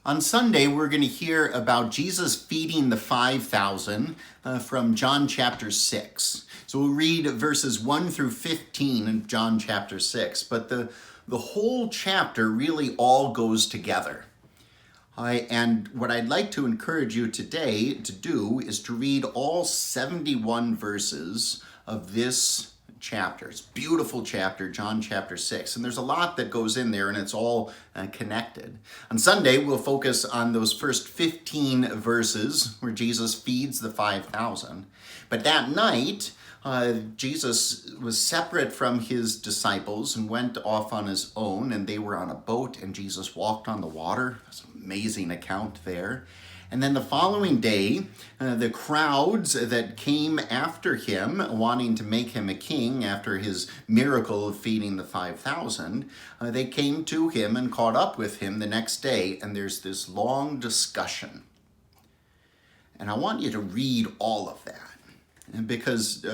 On Sunday, we're going to hear about Jesus feeding the 5,000 from John chapter 6. So we'll read verses 1 through 15 in John chapter 6. But the whole chapter really all goes together. And what I'd like to encourage you today to do is to read all 71 verses of this chapter. It's a beautiful chapter, John chapter 6. And there's a lot that goes in there, and it's all connected. On Sunday, we'll focus on those first 15 verses where Jesus feeds the 5,000. But that night, Jesus was separate from his disciples and went off on his own, and they were on a boat, and Jesus walked on the water. It's an amazing account there. And then the following day, the crowds that came after him, wanting to make him a king after his miracle of feeding the 5,000, they came to him and caught up with him the next day, and there's this long discussion. And I want you to read all of that. And because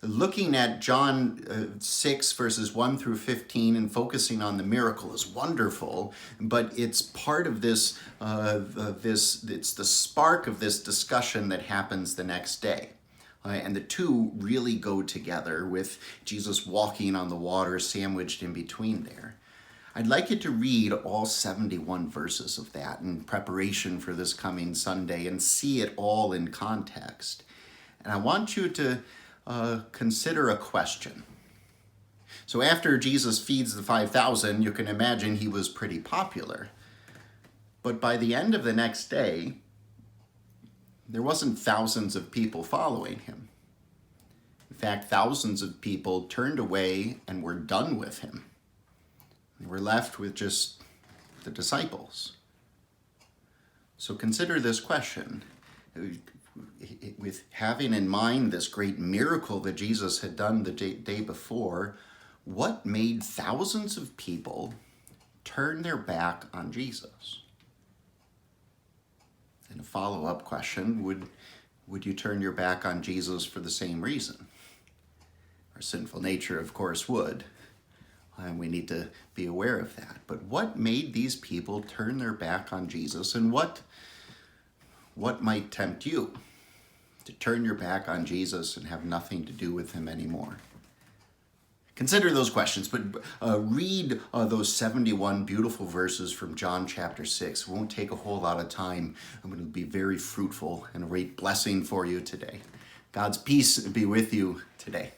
looking at John 6 verses 1 through 15 and focusing on the miracle is wonderful, but it's part of this, it's the spark of this discussion that happens the next day. And the two really go together with Jesus walking on the water sandwiched in between there. I'd like you to read all 71 verses of that in preparation for this coming Sunday and see it all in context. And I want you to consider a question. So after Jesus feeds the 5,000, you can imagine he was pretty popular. But by the end of the next day, there wasn't thousands of people following him. In fact, thousands of people turned away and were done with him. And we're left with just the disciples. So consider this question. With having in mind this great miracle that Jesus had done the day before, what made thousands of people turn their back on Jesus? And a follow-up question, would you turn your back on Jesus for the same reason? Our sinful nature, of course, would. And we need to be aware of that. But what made these people turn their back on Jesus, and what might tempt you to turn your back on Jesus and have nothing to do with him anymore? Consider those questions, but read those 71 beautiful verses from John chapter 6. It won't take a whole lot of time. It'll be very fruitful and a great blessing for you today. God's peace be with you today.